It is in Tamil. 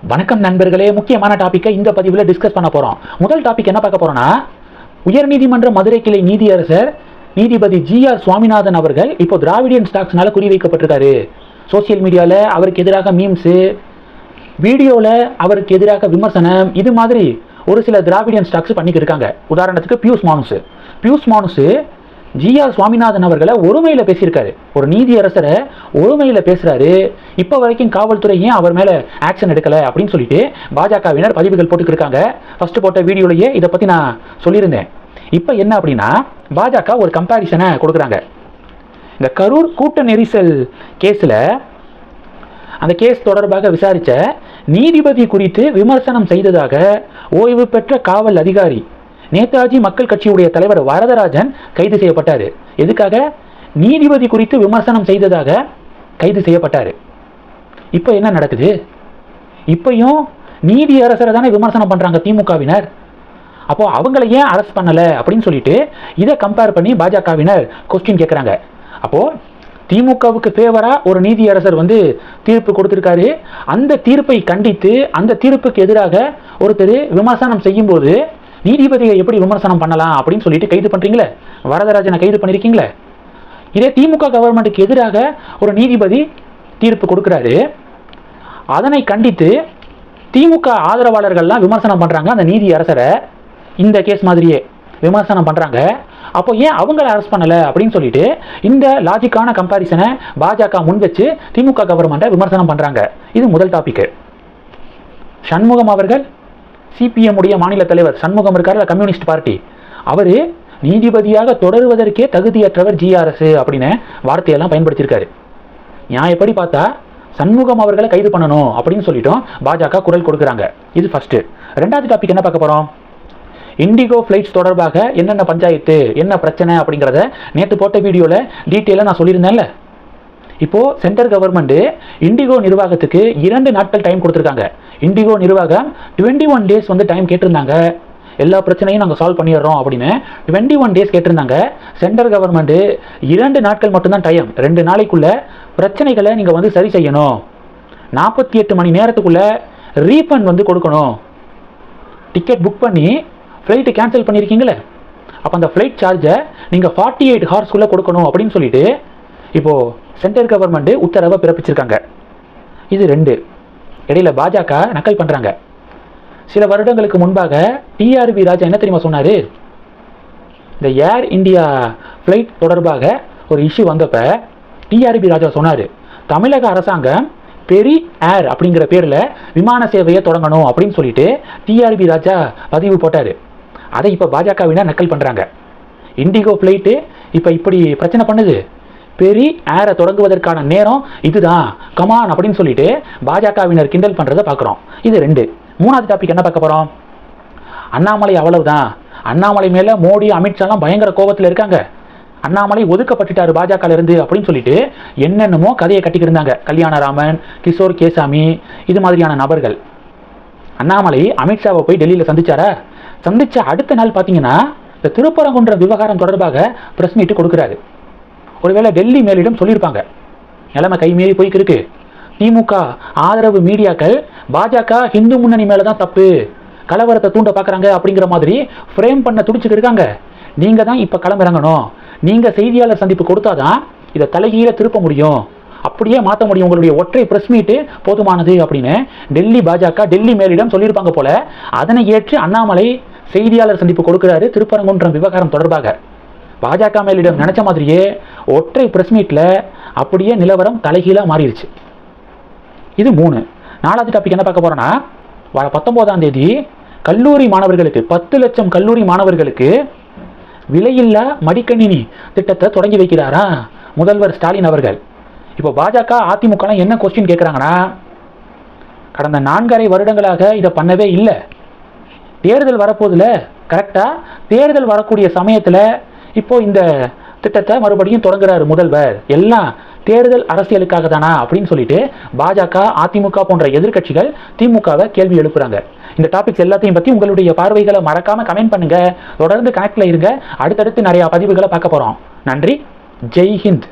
வணக்கம் நண்பர்களே, முக்கியமான டாபிக்கை இந்த பதிவில் டிஸ்கஸ் பண்ண போகிறோம். முதல் டாபிக் என்ன பார்க்க போகிறோன்னா, உயர்நீதிமன்ற மதுரை கிளை நீதியரசர் நீதிபதி ஜி.ஆர். சுவாமிநாதன் அவர்கள் இப்போ திராவிடியன் ஸ்டாக்ஸ்னால குறிவைக்கப்பட்டிருக்காரு. சோசியல் மீடியாவில் அவருக்கு எதிராக மீம்ஸு, வீடியோவில் அவருக்கு எதிராக விமர்சனம், இது மாதிரி ஒரு சில திராவிடியன் ஸ்டாக்ஸ் பண்ணிக்கிட்டு இருக்காங்க. உதாரணத்துக்கு பியூஸ் மானுஸு ஜி.ஆர். சுவாமிநாதன் அவர்களை ஒருமையில் பேசியிருக்காரு. ஒரு நீதியரசரை ஒருமையில் பேசுகிறாரு. இப்போ வரைக்கும் காவல்துறை ஏன் அவர் மேலே ஆக்ஷன் எடுக்கலை அப்படின்னு சொல்லிட்டு பாஜகவினர் பதிவுகள் போட்டுக்கிருக்காங்க. ஃபஸ்ட்டு போட்ட வீடியோலையே இதை பற்றி நான் சொல்லியிருந்தேன். இப்போ என்ன அப்படின்னா, பாஜக ஒரு கம்பேரிசனை கொடுக்குறாங்க. இந்த கரூர் கூட்ட நெரிசல் கேஸில் அந்த கேஸ் தொடர்பாக விசாரித்த நீதிபதி குறித்து விமர்சனம் செய்ததாக ஓய்வு பெற்ற காவல் அதிகாரி நேதாஜி மக்கள் கட்சியுடைய தலைவர் வரதராஜன் கைது செய்யப்பட்டார். எதுக்காக? நீதிபதி குறித்து விமர்சனம் செய்ததாக கைது செய்யப்பட்டார். இப்போ என்ன நடக்குது? இப்பயும் நீதியரசரை தானே விமர்சனம் பண்ணுறாங்க திமுகவினர். அப்போது அவங்கள ஏன் அரெஸ்ட் பண்ணலை அப்படின்னு சொல்லிட்டு இதை கம்பேர் பண்ணி பாஜகவினர் கொஸ்டின் கேட்குறாங்க. அப்போது திமுகவுக்கு ஃபேவராக ஒரு நீதியரசர் தீர்ப்பு கொடுத்துருக்காரு. அந்த தீர்ப்பை கண்டித்து அந்த தீர்ப்புக்கு எதிராக ஒருத்தர் விமர்சனம் செய்யும்போது நீதிபதியை எப்படி விமர்சனம் பண்ணலாம் அப்படின்னு சொல்லிட்டு கைது பண்ணுறீங்களே, வரதராஜனை கைது பண்ணியிருக்கீங்களே. இதே திமுக கவர்மெண்ட்டுக்கு எதிராக ஒரு நீதிபதி தீர்ப்பு கொடுக்குறாரு. அதனை கண்டித்து திமுக ஆதரவாளர்கள்லாம் விமர்சனம் பண்ணுறாங்க. அந்த நீதியரசரை இந்த கேஸ் மாதிரியே விமர்சனம் பண்ணுறாங்க. அப்போ ஏன் அவங்கள அரெஸ்ட் பண்ணலை அப்படின்னு சொல்லிட்டு இந்த லாஜிக்கான கம்பேரிசனை பாஜக முன் வச்சு திமுக கவர்மெண்ட்டை விமர்சனம் பண்ணுறாங்க. இது முதல் டாபிக். சண்முகம் அவர்கள், சிபிஎம் உடைய மாநில தலைவர் சண்முகம் இருக்கார், கம்யூனிஸ்ட் பார்ட்டி, அவர் நீதிபதியாக தொடருவதற்கே தகுதியற்றவர் ஜிஆர்எஸ் அப்படின்னு வார்த்தையெல்லாம் பயன்படுத்தியிருக்காரு. நியாயப்படி பார்த்தா சண்முகம் அவர்களை கைது பண்ணணும் அப்படின்னு சொல்லிட்டோம் பாஜக குரல் கொடுக்குறாங்க. இது ஃபர்ஸ்ட். ரெண்டாவது டாபிக் என்ன பார்க்க போகிறோம்? இண்டிகோ ஃப்ளைட்ஸ் தொடர்பாக என்னென்ன பஞ்சாயத்து, என்ன பிரச்சனை அப்படிங்கிறத நேற்று போட்ட வீடியோவில் டீட்டெயிலாக நான் சொல்லியிருந்தேன்ல. இப்போது சென்ட்ரல் கவர்மெண்ட்டு இண்டிகோ நிர்வாகத்துக்கு 2 நாட்கள் டைம் கொடுத்துருக்காங்க. இண்டிகோ நிர்வாகம் 21 டேஸ் டைம் கேட்டிருந்தாங்க. எல்லா பிரச்சனையும் நாங்கள் சால்வ் பண்ணிடுறோம் அப்படின்னு 21 டேஸ் கேட்டிருந்தாங்க. சென்ட்ரல் கவர்மெண்ட்டு 2 நாட்கள் மட்டும்தான் டைம். 2 நாளைக்குள்ளே பிரச்சனைகளை நீங்கள் சரி செய்யணும். 48 மணி நேரத்துக்குள்ளே ரீஃபண்ட் கொடுக்கணும். டிக்கெட் புக் பண்ணி ஃப்ளைட்டு கேன்சல் பண்ணியிருக்கீங்களே, அப்போ அந்த ஃப்ளைட் சார்ஜை நீங்கள் 48 ஹவர்ஸ்க்குள்ளே கொடுக்கணும் அப்படின்னு சொல்லிட்டு இப்போது சென்ட்ரல் கவர்மெண்ட்டு உத்தரவை பிறப்பிச்சிருக்காங்க. இது 2. இடையில பாஜக நக்கல் பண்ணுறாங்க. சில வருடங்களுக்கு முன்பாக டிஆர்பி ராஜா என்ன தெரியுமா சொன்னார்? இந்த ஏர் இந்தியா ஃப்ளைட் தொடர்பாக ஒரு இஷ்யூ வந்தப்போ டிஆர்பி ராஜா சொன்னார், தமிழக அரசாங்கம் பெரி ஏர் அப்படிங்கிற பேரில் விமான சேவையை தொடங்கணும் அப்படின்னு சொல்லிட்டு டிஆர்பி ராஜா பதிவு போட்டார். அதை இப்போ பாஜகவினர் நக்கல் பண்ணுறாங்க. இண்டிகோ ஃப்ளைட்டு இப்போ இப்படி பிரச்சனை பண்ணுது, பெரி ஏரை தொடங்குவதற்கான நேரம் இதுதான், கமான் அப்படின்னு சொல்லிட்டு பாஜகவினர் கிண்டல் பண்ணுறதை பார்க்குறோம். இது 2. மூணாவது டாபிக் என்ன பார்க்க போகிறோம்? அண்ணாமலை அவ்வளவுதான். அண்ணாமலை மேலே மோடி, அமித்ஷாலாம் பயங்கர கோபத்தில் இருக்காங்க. அண்ணாமலை ஒதுக்கப்பட்டுட்டார் பாஜகலேருந்து அப்படின்னு சொல்லிட்டு என்னென்னமோ கதையை கட்டிக்கிருந்தாங்க. கல்யாணராமன், கிஷோர் கேசாமி, இது மாதிரியான நபர்கள். அண்ணாமலை அமித்ஷாவை போய் டெல்லியில் சந்திச்சாரா? சந்திச்ச அடுத்த நாள் பார்த்தீங்கன்னா இந்த திருப்பரங்குன்றம் விவகாரம் தொடர்பாக ப்ரெஸ் மீட்டு கொடுக்குறாரு. ஒருவேளை டெல்லி மேலிடம் சொல்லியிருப்பாங்க, நிலைமை கைமீறி போய்க்கிருக்கு, திமுக ஆதரவு மீடியாக்கள் பாஜக ஹிந்து முன்னணி மேலே தான் தப்பு, கலவரத்தை தூண்ட பார்க்குறாங்க அப்படிங்கிற மாதிரி ஃப்ரேம் பண்ண துடிச்சுட்டு இருக்காங்க. நீங்கள் தான் இப்போ களமிறங்கணும், நீங்கள் செய்தியாளர் சந்திப்பு கொடுத்தாதான் இதை தலைகீழ திருப்ப முடியும், அப்படியே மாற்ற முடியும், உங்களுடைய ஒற்றை ப்ரெஸ் மீட்டு போதுமானது அப்படின்னு டெல்லி பாஜக, டெல்லி மேலிடம் சொல்லியிருப்பாங்க போல. அதனை ஏற்று அண்ணாமலை செய்தியாளர் சந்திப்பு கொடுக்குறாரு திருப்பரங்குன்றம் விவகாரம் தொடர்பாக. பாஜக மேலிடம் நினைச்ச மாதிரியே ஒற்றை பிரஸ் மீட்டில் அப்படியே நிலவரம் தலைகீழாக மாறிடுச்சு. இது 3. 4வது டாபிக் என்ன பார்க்க போகிறோன்னா, வர 19ஆம் தேதி கல்லூரி மாணவர்களுக்கு 10 லட்சம் கல்லூரி மாணவர்களுக்கு விலையில்லா மடிக்கணினி திட்டத்தை தொடங்கி வைக்கிறாரா முதல்வர் ஸ்டாலின் அவர்கள். இப்போ பாஜக, அதிமுகலாம் என்ன கொஸ்டின் கேட்குறாங்கன்னா, கடந்த 4.5 வருடங்களாக இதை பண்ணவே இல்லை, தேர்தல் வரப்போதில் கரெக்டாக தேர்தல் வரக்கூடிய சமயத்தில் இப்போ இந்த திட்டத்தை மறுபடியும் தொடங்குறாரு முதல்வர், எல்லாம் தேர்தல் அரசியலுக்காக தானா அப்படின்னு சொல்லிட்டு பாஜக, அதிமுக போன்ற எதிர்க்கட்சிகள் திமுகவை கேள்வி எழுப்புறாங்க. இந்த டாபிக்ஸ் எல்லாத்தையும் பற்றி உங்களுடைய பார்வைகளை மறக்காம கமெண்ட் பண்ணுங்க. தொடர்ந்து கனெக்ட்ல இருங்க. அடுத்தடுத்து நிறைய பதிவுகளை பார்க்க போறோம். நன்றி. ஜெய் ஹிந்த்.